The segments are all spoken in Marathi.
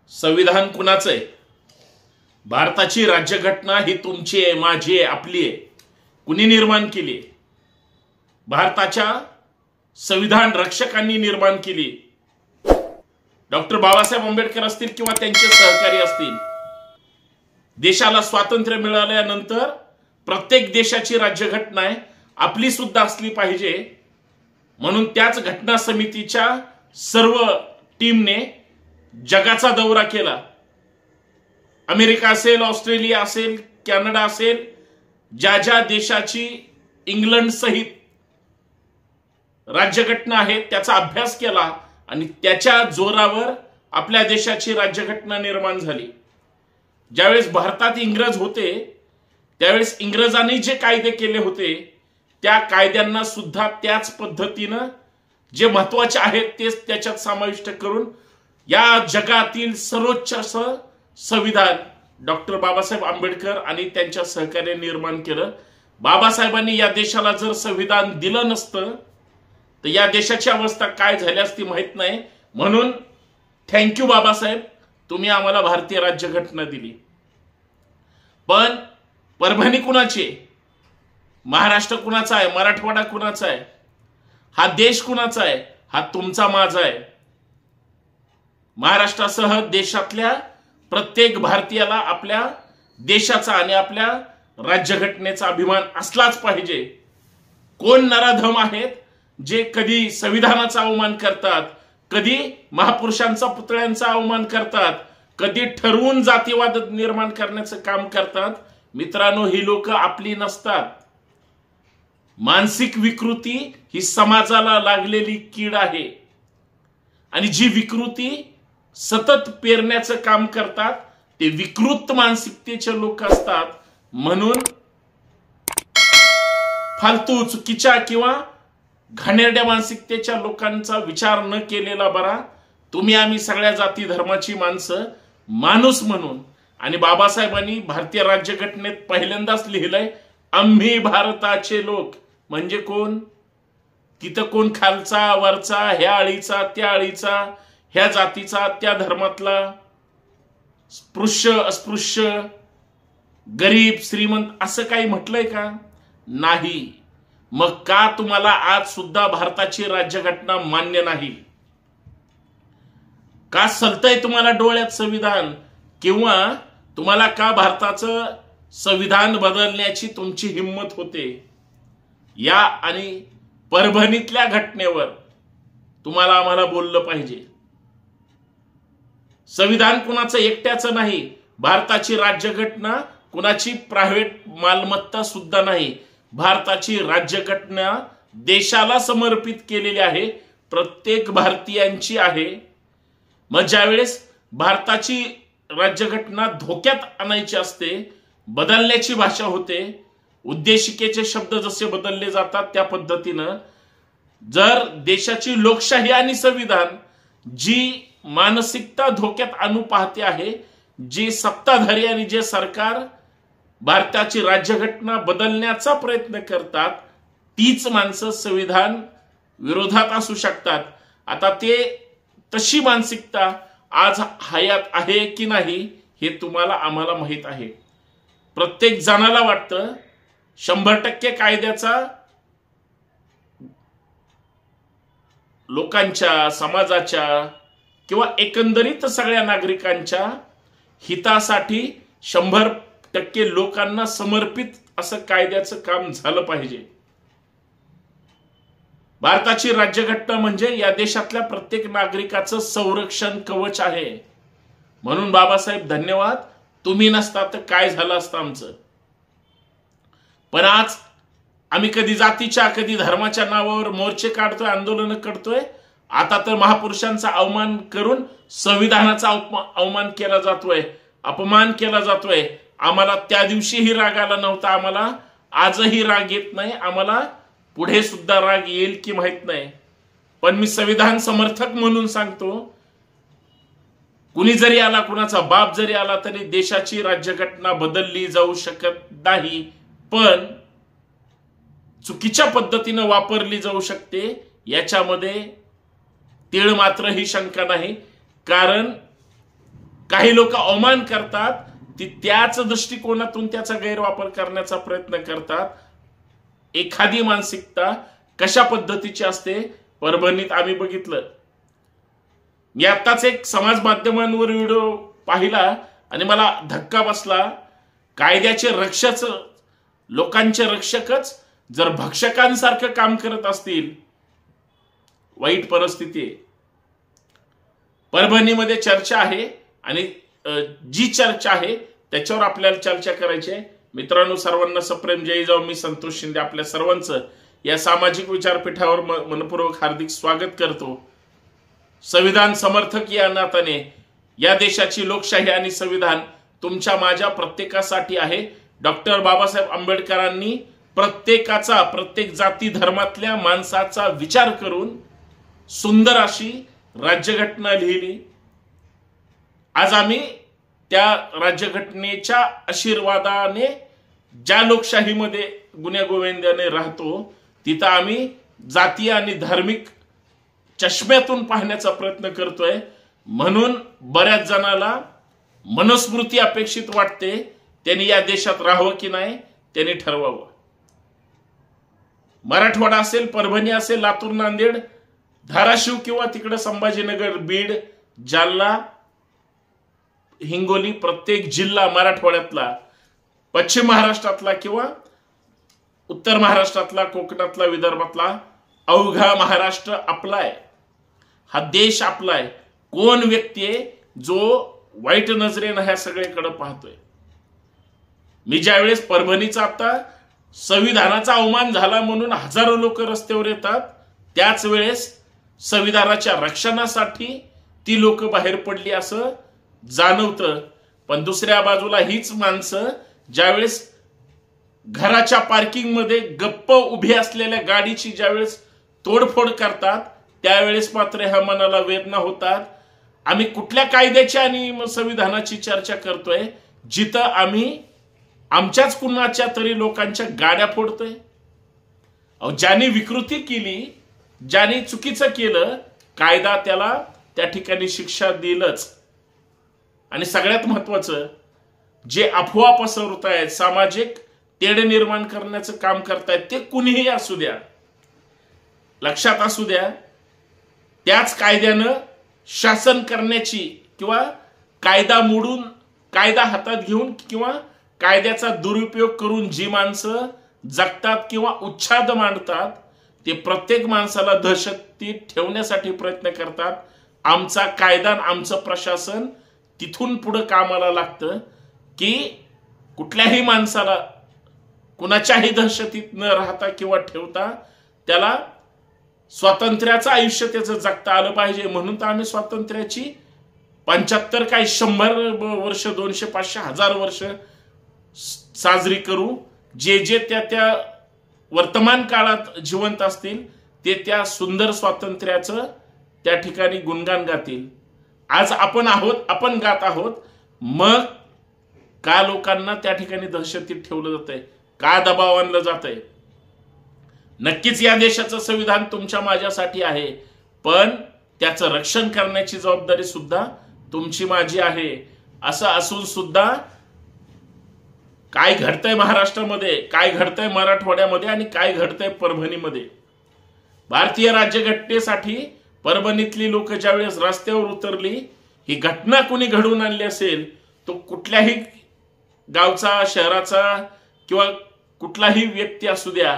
संविधान कुणाचं आहे? भारताची राज्यघटना ही तुमची आहे, माझी आहे, आपली आहे. कुणी निर्माण केली? भारताच्या संविधान रक्षकांनी निर्माण केली. डॉक्टर बाबासाहेब आंबेडकर असतील किंवा त्यांचे सहकारी असतील. देशाला स्वातंत्र्य मिळाल्यानंतर प्रत्येक देशाची राज्यघटना आहे, आपली सुद्धा असली पाहिजे. म्हणून त्याच घटना समितीच्या सर्व टीमने जगाचा दौरा केला. अमेरिका असेल, ऑस्ट्रेलिया असेल, कॅनडा असेल, ज्या ज्या देशाची इंग्लंड सहित राज्यघटना आहे त्याचा अभ्यास केला आणि त्याच्या जोरावर आपल्या देशाची राज्यघटना निर्माण झाली. ज्यावेळेस भारतात इंग्रज होते त्यावेळेस इंग्रजांनी जे कायदे केले होते त्या कायद्यांना सुद्धा त्याच पद्धतीनं जे महत्वाचे आहेत तेच त्याच्यात समाविष्ट करून या जगातील सर्वोच्च असं संविधान डॉक्टर बाबासाहेब आंबेडकर आणि त्यांच्या सहकार्याने निर्माण केलं. बाबासाहेबांनी या देशाला जर संविधान दिलं नसतं तर या देशाची अवस्था काय झाली असती माहित नाही. म्हणून थँक्यू बाबासाहेब, तुम्ही आम्हाला भारतीय राज्यघटना दिली. पण परभणी कुणाची आहे? महाराष्ट्र कुणाचा आहे? मराठवाडा कुणाचा आहे? हा देश कुणाचा आहे? हा तुमचा माझा आहे. महाराष्ट्रासह देशातल्या प्रत्येक भारतीयाला आपल्या देशाचा आणि आपल्या राज्यघटनेचा अभिमान असलाच पाहिजे. कोण नराधम आहेत जे कधी संविधानाचा अवमान करतात, कधी महापुरुषांचा पुतळ्यांचा अवमान करतात, कधी ठरवून जातीवाद निर्माण करण्याचं काम करतात. मित्रांनो, ही लोक आपली नसतात. मानसिक विकृती ही समाजाला लागलेली कीड आहे आणि जी विकृती सतत पेरण्याचं काम करतात ते विकृत मानसिकतेचे लोक असतात. म्हणून फालतू चुकीच्या किंवा घाणेरड्या मानसिकतेच्या लोकांचा विचार न केलेला बरा. तुम्ही आम्ही सगळ्या जाती धर्माची माणसं माणूस म्हणून. आणि बाबासाहेबांनी भारतीय राज्यघटनेत पहिल्यांदाच लिहिलंय आम्ही भारताचे लोक. म्हणजे कोण? तिथं कोण खालचा वरचा, ह्या आळीचा त्या आळीचा, ह्या जातीचा त्या धर्मातला, स्पृश्य अस्पृश्य, गरीब श्रीमंत असं काही म्हटलंय का? नाही. मग का तुम्हाला आज सुद्धा भारताची राज्यघटना मान्य नाही? का सलतय तुम्हाला डोळ्यात संविधान? किंवा तुम्हाला का भारताचं संविधान बदलण्याची तुमची हिंमत होते? या आणि परभणीतल्या घटनेवर तुम्हाला आम्हाला बोललं पाहिजे. संविधान कुणाचं एकट्याचं नाही. भारताची राज्यघटना कुणाची प्रायव्हेट मालमत्ता सुद्धा नाही. भारताची राज्यघटना देशाला समर्पित केलेली आहे, प्रत्येक भारतीयांची आहे. मग ज्यावेळेस भारताची राज्यघटना धोक्यात आणायची असते, बदलण्याची भाषा होते, उद्देशिकेचे शब्द जसे बदलले जातात त्या पद्धतीनं जर देशाची लोकशाही आणि संविधान जी मानसिकता धोक्यात आणू पाहते आहे, जे सत्ताधारी आणि जे सरकार भारताची राज्यघटना बदलण्याचा प्रयत्न करतात तीच माणसं संविधान विरोधात असू शकतात. आता ते तशी मानसिकता आज हयात आहे की नाही हे तुम्हाला आम्हाला माहित आहे. प्रत्येक जणाला वाटतं 100% कायद्याचा लोकांच्या, समाजाच्या किंवा एकंदरीत सगळ्या नागरिकांच्या हितासाठी 100% लोकांना समर्पित असं कायद्याचं काम झालं पाहिजे. भारताची राज्यघटना म्हणजे या देशातल्या प्रत्येक नागरिकाचं संरक्षण कवच आहे. म्हणून बाबासाहेब धन्यवाद. तुम्ही नसता तर काय झालं असतं आमचं. पण आज आम्ही कधी जातीच्या कधी धर्माच्या नावावर मोर्चे काढतोय, आंदोलन करतोय. आता तर महापुरुषांचा अवमान करून संविधानाचा अवमान केला जातोय, अपमान केला जातोय. आम्हाला त्या दिवशीही राग आला नव्हता, आम्हाला आजही राग येत नाही, आम्हाला पुढे सुद्धा राग येईल की माहित नाही. पण मी संविधान समर्थक म्हणून सांगतो, कुणी जरी आला, कुणाचा बाप जरी आला तरी देशाची राज्यघटना बदलली जाऊ शकत नाही, पण चुकीच्या पद्धतीने वापरली जाऊ शकते याच्यामध्ये तीळ मात्र ही शंका नाही. कारण काही लोक अवमान करतात, ती त्याच दृष्टिकोनातून त्याचा गैरवापर करण्याचा प्रयत्न करतात. एखादी मानसिकता कशा पद्धतीची असते परभणीत आम्ही बघितलं. मी आत्ताच एक समाज माध्यमांवर व्हिडिओ पाहिला आणि मला धक्का बसला. कायद्याचे रक्षक, लोकांचे रक्षकच जर भक्षकांसारखं काम करत असतील, वाईट परिस्थिती आहे. परभणीमध्ये चर्चा आहे आणि जी चर्चा आहे त्याच्यावर आपल्याला चर्चा करायची आहे. मित्रांनो, सर्वांना सप्रेम जय जाऊ. मी संतोष शिंदे आपल्या सर्वांचं या सामाजिक विचारपीठावर मनपूर्वक हार्दिक स्वागत करतो. संविधान समर्थक या नात्याने या देशाची लोकशाही आणि संविधान तुमच्या माझ्या प्रत्येकासाठी आहे. डॉक्टर बाबासाहेब आंबेडकरांनी प्रत्येकाचा, प्रत्येक जाती धर्मातल्या माणसाचा विचार करून सुंदर अशी राज्यघटना लिहिली. आज आम्ही त्या राज्यघटनेच्या आशीर्वादाने ज्या लोकशाहीमध्ये गुण्यागोविंदाने राहतो, तिथं आम्ही जातीय आणि धार्मिक चष्म्यातून पाहण्याचा प्रयत्न करतोय. म्हणून बऱ्याच जणाला मनुस्मृती अपेक्षित वाटते. त्यांनी या देशात राहावं की नाही त्यांनी ठरवावं. मराठवाडा असेल, परभणी असेल, लातूर, नांदेड, धाराशिव किंवा तिकडे संभाजीनगर, बीड, जालना, हिंगोली, प्रत्येक जिल्हा मराठवाड्यातला, पश्चिम महाराष्ट्रातला किंवा उत्तर महाराष्ट्रातला, कोकणातला, विदर्भातला, अवघा महाराष्ट्र आपला आहे. हा देश आपला आहे. कोण व्यक्ती आहे जो वाईट नजरेनं ह्या सगळीकडे पाहतोय? मी ज्यावेळेस परभणीचा आता संविधानाचा अवमान झाला म्हणून हजारो लोक रस्त्यावर येतात, त्याच वेळेस संविधानाच्या रक्षणासाठी ती लोक बाहेर पडली असं जाणवतं. पण दुसऱ्या बाजूला हीच माणसं ज्यावेळेस घराच्या पार्किंग मध्ये गप्प उभी असलेल्या गाडीची ज्यावेळेस तोडफोड करतात, त्यावेळेस मात्र ह्या मनाला वेदना होतात. आम्ही कुठल्या कायद्याची आणि संविधानाची चर्चा करतोय जिथं आम्ही आमच्याच कुणाच्या तरी लोकांच्या गाड्या फोडतोय? ज्यांनी विकृती केली, ज्यांनी चुकीचं केलं, कायदा त्याला त्या ठिकाणी शिक्षा देईलच. आणि सगळ्यात महत्वाचं, जे अफवा पसरवतायत, सामाजिक तेढ निर्माण करण्याचं काम करतायत, ते कुणीही असू द्या, लक्षात असू द्या, त्याच कायद्यानं शासन करण्याची किंवा कायदा मोडून, कायदा हातात घेऊन किंवा कायद्याचा दुरुपयोग करून जी माणसं जगतात किंवा उच्छाद मांडतात, ते प्रत्येक माणसाला दहशतीत ठेवण्यासाठी प्रयत्न करतात. आमचा कायदा, आमचं प्रशासन तिथून पुढे कामाला लागतं की कुठल्याही माणसाला कुणाच्याही दहशतीत न राहता किंवा ठेवता त्याला स्वातंत्र्याचं आयुष्य त्याचं जगता आलं पाहिजे. म्हणून तर आम्ही स्वातंत्र्याची 75 काय 100 वर्ष, 200, 500, 1000 वर्ष साजरी करू. जे जे त्या वर्तमान काळात जिवंत असतील ते त्या सुंदर स्वातंत्र्याचं त्या ठिकाणी गुणगान गातील. आज आपण आहोत, आपण गात आहोत, मग का लोकांना त्या ठिकाणी दहशतीत ठेवलं जातंय, का दबाव आणलं जातंय? नक्कीच या देशाचं संविधान तुमच्या माझ्यासाठी आहे, पण त्याचं रक्षण करण्याची जबाबदारी सुद्धा तुमची माझी आहे. असं असून सुद्धा काय घडतंय महाराष्ट्रामध्ये, काय घडतंय मराठवाड्यामध्ये आणि काय घडतंय परभणीमध्ये? भारतीय राज्यघटनेसाठी परभणीतली लोक ज्यावेळेस रस्त्यावर उतरली, ही घटना कोणी घडवून आणली असेल, तो कुठल्याही गावचा, शहराचा किंवा कुठलाही व्यक्ती असू द्या,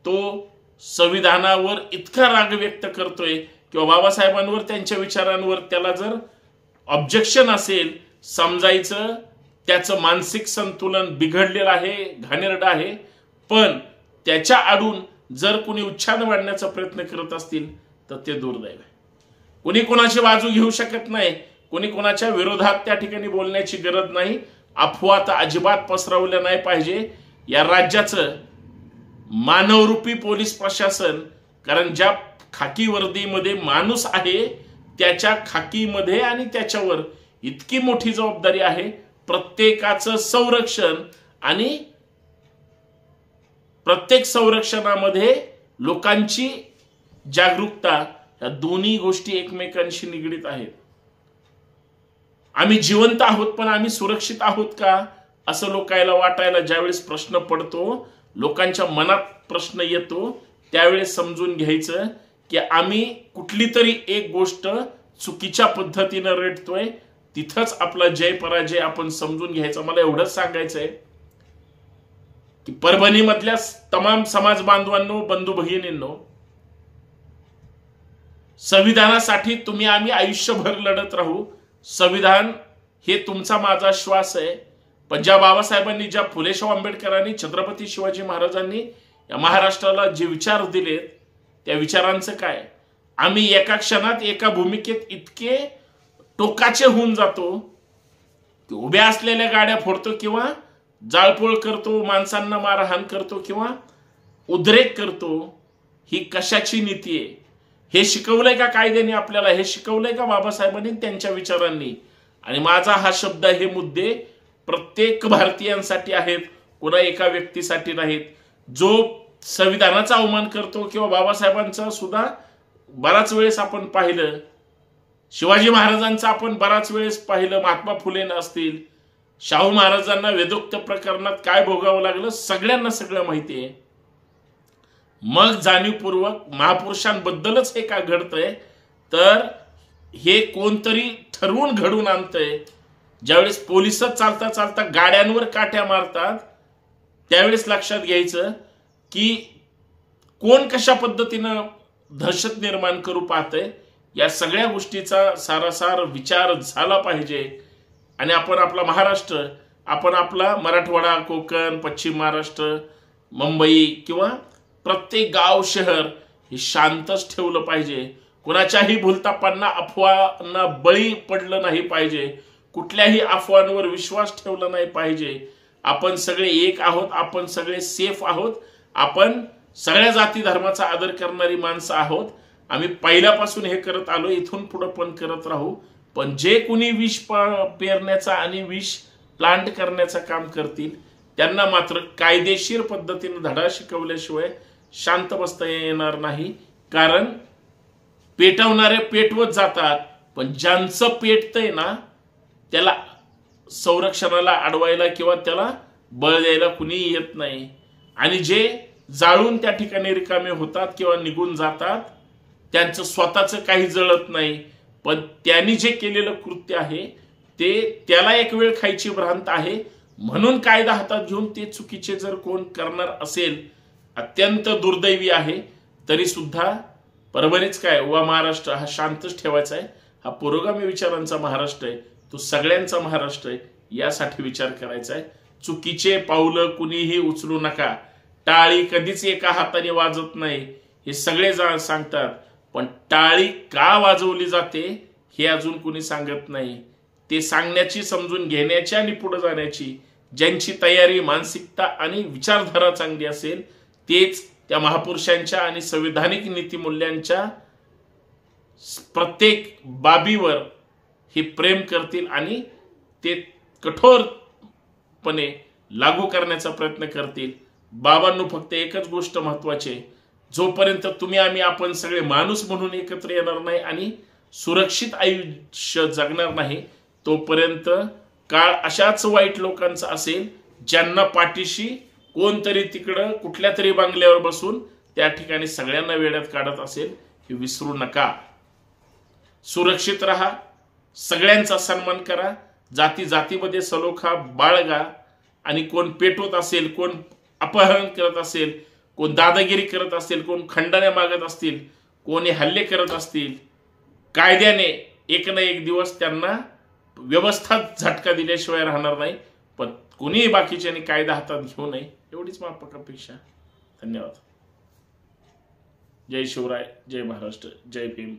तो संविधानावर इतका राग व्यक्त करतोय किंवा बाबासाहेबांवर, त्यांच्या विचारांवर त्याला जर ऑब्जेक्शन असेल, समजायचं त्याचं मानसिक संतुलन बिघडलेलं आहे, घाणेरडं आहे. पण त्याच्या आडून जर कोणी उच्छाद वाढण्याचा प्रयत्न करत असतील तर ते दुर्दैव आहे. कोणी कोणाची बाजू घेऊ शकत नाही, कोणी कोणाच्या विरोधात त्या ठिकाणी बोलण्याची गरज नाही. अफवा तर अजिबात पसरवल्या नाही पाहिजे. या राज्याचं मानवरूपी पोलीस प्रशासन, कारण ज्या खाकी वर्दीमध्ये माणूस आहे त्याच्या खाकीमध्ये आणि त्याच्यावर इतकी मोठी जबाबदारी आहे. प्रत्येकाचं संरक्षण आणि प्रत्येक संरक्षणामध्ये लोकांची जागरूकता, या दोन्ही गोष्टी एकमेकांशी निगडीत आहेत. आम्ही जिवंत आहोत पण आम्ही सुरक्षित आहोत का असं लोकांना वाटायला ज्यावेळेस प्रश्न पडतो, लोकांच्या मनात प्रश्न येतो, त्यावेळेस समजून घ्यायचं की आम्ही कुठली तरी एक गोष्ट चुकीच्या पद्धतीने रेटतोय, तिथंच आपला जय पराजय आपण समजून घ्यायचं. मला एवढंच सांगायचंय की परभणी मधल्या तमाम समाज बांधवांनो, बंधू भगिनींनो, संविधानासाठी तुम्ही आम्ही आयुष्यभर लढत राहू. संविधान हे तुमचा माझा श्वास आहे. पण ज्या बाबासाहेबांनी, ज्या फुले शाहू आंबेडकरांनी, छत्रपती शिवाजी महाराजांनी या महाराष्ट्राला जे विचार दिलेत, त्या विचारांचं काय? आम्ही एका क्षणात एका भूमिकेत इतके टोकाचे होऊन जातो की उभ्या असलेल्या गाड्या फोडतो किंवा जाळपोळ करतो, माणसांना मारहाण करतो किंवा उद्रेक करतो. ही कशाची नीती आहे? हे शिकवलंय का कायद्याने आपल्याला? हे शिकवलंय का बाबासाहेबांनी त्यांच्या विचारांनी? आणि माझा हा शब्द, हे मुद्दे प्रत्येक भारतीयांसाठी आहेत, कोणा एका व्यक्तीसाठी नाहीत. जो संविधानाचा अवमान करतो किंवा बाबासाहेबांचा सुद्धा बराच वेळेस आपण पाहिलं, शिवाजी महाराजांचं आपण बराच वेळेस पाहिलं, महात्मा फुलेंना असतील, शाहू महाराजांना वेदोक्त प्रकरणात काय भोगावं लागलं सगळ्यांना सगळं माहिती आहे. मग जाणीवपूर्वक महापुरुषांबद्दलच हे का घडतंय? तर हे कोणतरी ठरवून घडून आणतंय. ज्यावेळेस पोलिसच चालता चालता गाड्यांवर काट्या मारतात, त्यावेळेस लक्षात घ्यायचं की कोण कशा पद्धतीनं दहशत निर्माण करू पाहतंय. या सगळ्या गोष्टीचा सारासार विचार झाला पाहिजे. आणि आपण आपला महाराष्ट्र, आपण आपला मराठवाडा, कोकण, पश्चिम महाराष्ट्र, मुंबई किंवा प्रत्येक गाव शहर हे शांतच ठेवलं पाहिजे. कुणाच्याही भूलथापांना, अफवांना बळी पडलं नाही पाहिजे. कुठल्याही अफवांवर विश्वास ठेवला नाही पाहिजे. आपण सगळे एक आहोत, आपण सगळे सेफ आहोत, आपण सगळ्या जाती धर्माचा आदर करणारी माणसं आहोत. आम्ही पहिल्यापासून हे करत आलो, इथून पुढे पण करत राहू. पण जे कुणी विष पेरण्याचा आणि विष प्लांट करण्याचं काम करतील, त्यांना मात्र कायदेशीर पद्धतीने धडा शिकवल्याशिवाय शांत बसता येणार नाही. कारण पेटवणारे पेटवत जातात, पण ज्यांचं पेटतंय ना, त्याला संरक्षणाला अडवायला किंवा त्याला बळ द्यायला कुणी येत नाही. आणि जे जाळून त्या ठिकाणी रिकामे होतात किंवा निघून जातात, त्यांचं स्वतःचं काही जळत नाही, पण त्यांनी जे केलेलं कृत्य आहे ते त्याला एक वेळ खायची भ्रांत आहे. म्हणून कायदा हातात घेऊन ते चुकीचे जर कोण करणार असेल, अत्यंत दुर्दैवी आहे. तरी सुद्धा परभणीच काय, वा महाराष्ट्र हा शांतच ठेवायचा आहे. हा पुरोगामी विचारांचा महाराष्ट्र आहे, तो सगळ्यांचा महाराष्ट्र आहे. यासाठी विचार करायचा आहे. चुकीचे पावलं कुणीही उचलू नका. टाळी कधीच एका हाताने वाजत नाही, हे सगळे सांगतात. पण टाळी का वाजवली जाते हे अजून कुणी सांगत नाही. ते सांगण्याची, समजून घेण्याची आणि पुढे जाण्याची ज्यांची तयारी, मानसिकता आणि विचारधारा चांगली असेल, तेच त्या महापुरुषांच्या आणि संविधानिक नीतिमूल्यांच्या प्रत्येक बाबीवर हे प्रेम करतील आणि ते कठोरपणे लागू करण्याचा प्रयत्न करतील. बाबांनो, फक्त एकच गोष्ट महत्वाची आहे. जोपर्यंत तुम्ही आम्ही आपण सगळे माणूस म्हणून एकत्र येणार नाही आणि सुरक्षित आयुष्य जगणार नाही, तोपर्यंत काळ अशाच वाईट लोकांचा असेल, ज्यांना पाठीशी कोणतरी तिकडं कुठल्या तरी बंगल्यावर बसून त्या ठिकाणी सगळ्यांना वेड्यात काढत असेल. हे विसरू नका. सुरक्षित राहा, सगळ्यांचा सन्मान करा, जाती जातीमध्ये सलोखा बाळगा. आणि कोण पेटवत असेल, कोण अपहरण करत असेल, कोण दादागिरी करत असेल, कोण खंडण्या मागत असतील, कोणी हल्ले करत असतील, कायद्याने एक ना एक दिवस त्यांना व्यवस्था झटका दिल्याशिवाय राहणार नाही. पण कोणीही बाकीच्याने कायदा हातात घेऊ नये, एवढीच माफक अपेक्षा. धन्यवाद. जय शिवराय, जय महाराष्ट्र, जय भीम.